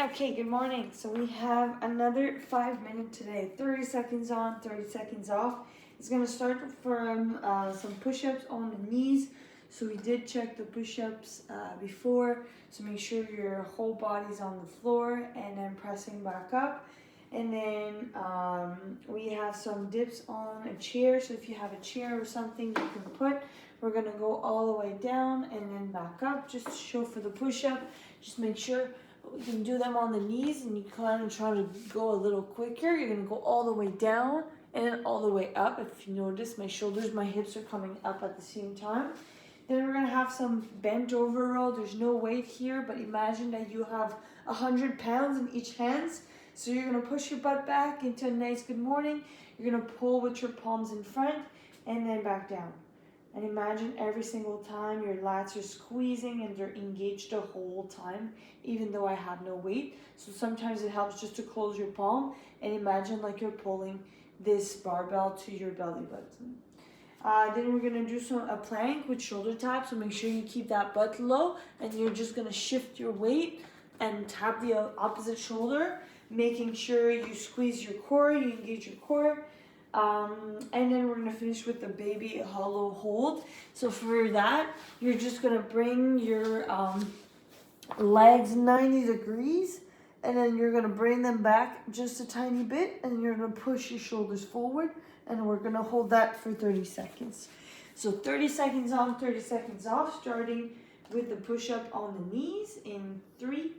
Okay, good morning. So we have another 5 minute today. 30 seconds on, 30 seconds off. It's going to start from some push-ups on the knees. So we did check the push-ups before. So make sure your whole body's on the floor and then pressing back up. And then we have some dips on a chair. So if you have a chair or something you can put, we're going to go all the way down and then back up. Just to show for the push-up, just make sure we can do them on the knees, and you kind of try to go a little quicker. You're going to go all the way down and then all the way up. If you notice, my shoulders, my hips are coming up at the same time. Then we're going to have some bent over row. There's no weight here, but imagine that you have 100 pounds in each hands. So you're going to push your butt back into a nice good morning. You're going to pull with your palms in front and then back down. And imagine every single time your lats are squeezing and they're engaged the whole time, even though I have no weight. So sometimes it helps just to close your palm and imagine like you're pulling this barbell to your belly button. Then we're gonna do a plank with shoulder tap. So make sure you keep that butt low, and you're just gonna shift your weight and tap the opposite shoulder, making sure you squeeze your core, you engage your core. And then we're going to finish with the baby hollow hold. So for that, you're just going to bring your legs 90 degrees, and then you're going to bring them back just a tiny bit, and you're going to push your shoulders forward, and we're going to hold that for 30 seconds. So 30 seconds on, 30 seconds off, starting with the push-up on the knees in 3,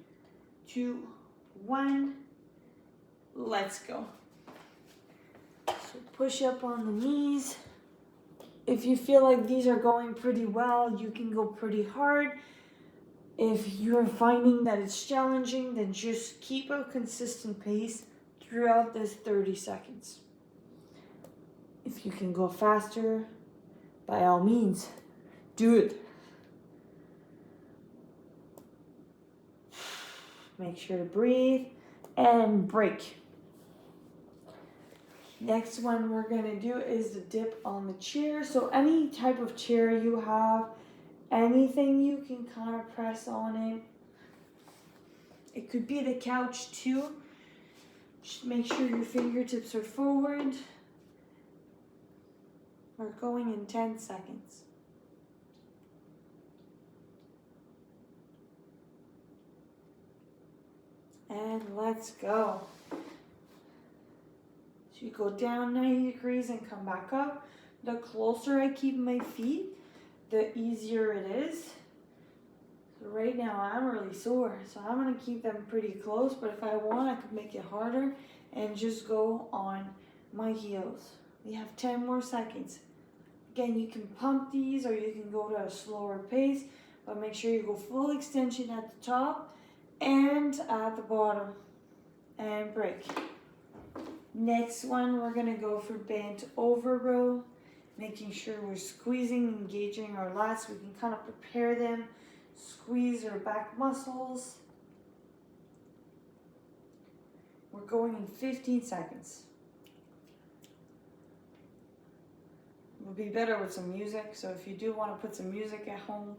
2, 1, let's go. So push up on the knees. If you feel like these are going pretty well, you can go pretty hard. If you're finding that it's challenging, then just keep a consistent pace throughout this 30 seconds. If you can go faster, by all means, do it. Make sure to breathe and break. Next one we're going to do is the dip on the chair. So any type of chair you have, anything you can kind of press on it. It could be the couch too. Just make sure your fingertips are forward. We're going in 10 seconds. And let's go. So you go down 90 degrees and come back up. The closer I keep my feet, the easier it is. So right now I'm really sore, so I'm gonna keep them pretty close, but if I want, I could make it harder and just go on my heels. We have 10 more seconds. Again, you can pump these or you can go to a slower pace, but make sure you go full extension at the top and at the bottom, and break. Next one, we're gonna go for bent over row, making sure we're squeezing, engaging our lats. We can kind of prepare them, squeeze our back muscles. We're going in 15 seconds. It would be better with some music, so if you do want to put some music at home,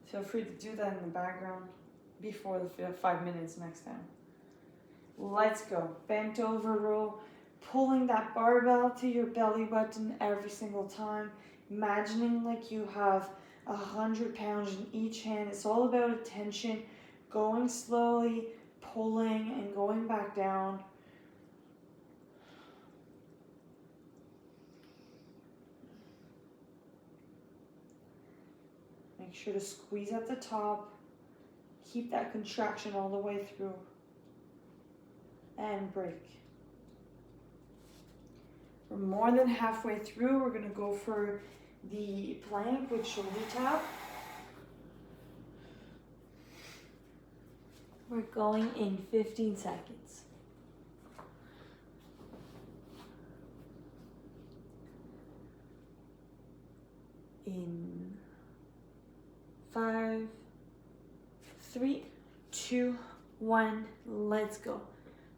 feel free to do that in the background before the 5 minutes next time. Let's go. Bent over row, pulling that barbell to your belly button every single time. Imagining like you have 100 pounds in each hand. It's all about attention, going slowly, pulling and going back down. Make sure to squeeze at the top. Keep that contraction all the way through. And break. We're more than halfway through. We're going to go for the plank with shoulder tap. We're going in 15 seconds. In 5, 3, 2, 1, let's go.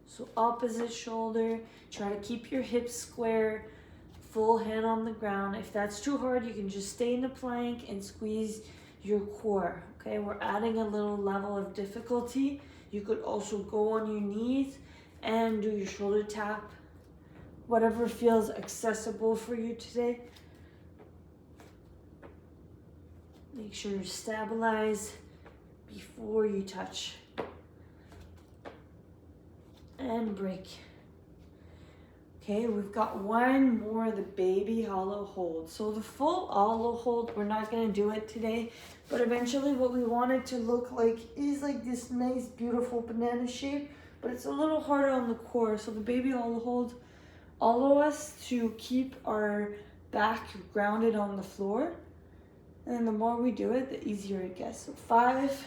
So opposite shoulder, try to keep your hips square, full hand on the ground. If that's too hard, you can just stay in the plank and squeeze your core. Okay, we're adding a little level of difficulty. You could also go on your knees and do your shoulder tap. Whatever feels accessible for you today. Make sure you stabilize before you touch. And break. Okay, we've got one more, the baby hollow hold. So the full hollow hold, we're not gonna do it today, but eventually what we want it to look like is like this nice, beautiful banana shape, but it's a little harder on the core. So the baby hollow hold allow us to keep our back grounded on the floor. And the more we do it, the easier it gets. So 5,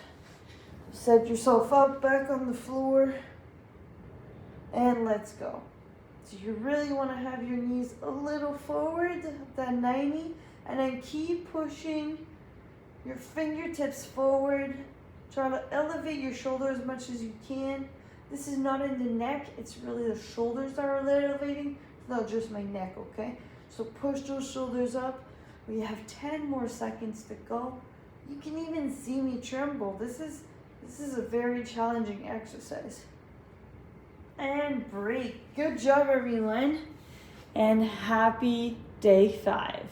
set yourself up back on the floor, and let's go. So you really want to have your knees a little forward, that 90, and then keep pushing your fingertips forward. Try to elevate your shoulder as much as you can. This is not in the neck, it's really the shoulders that are elevating, not just my neck, okay? So push those shoulders up. We have 10 more seconds to go. You can even see me tremble. This is a very challenging exercise. And break. Good job, everyone. And happy day 5.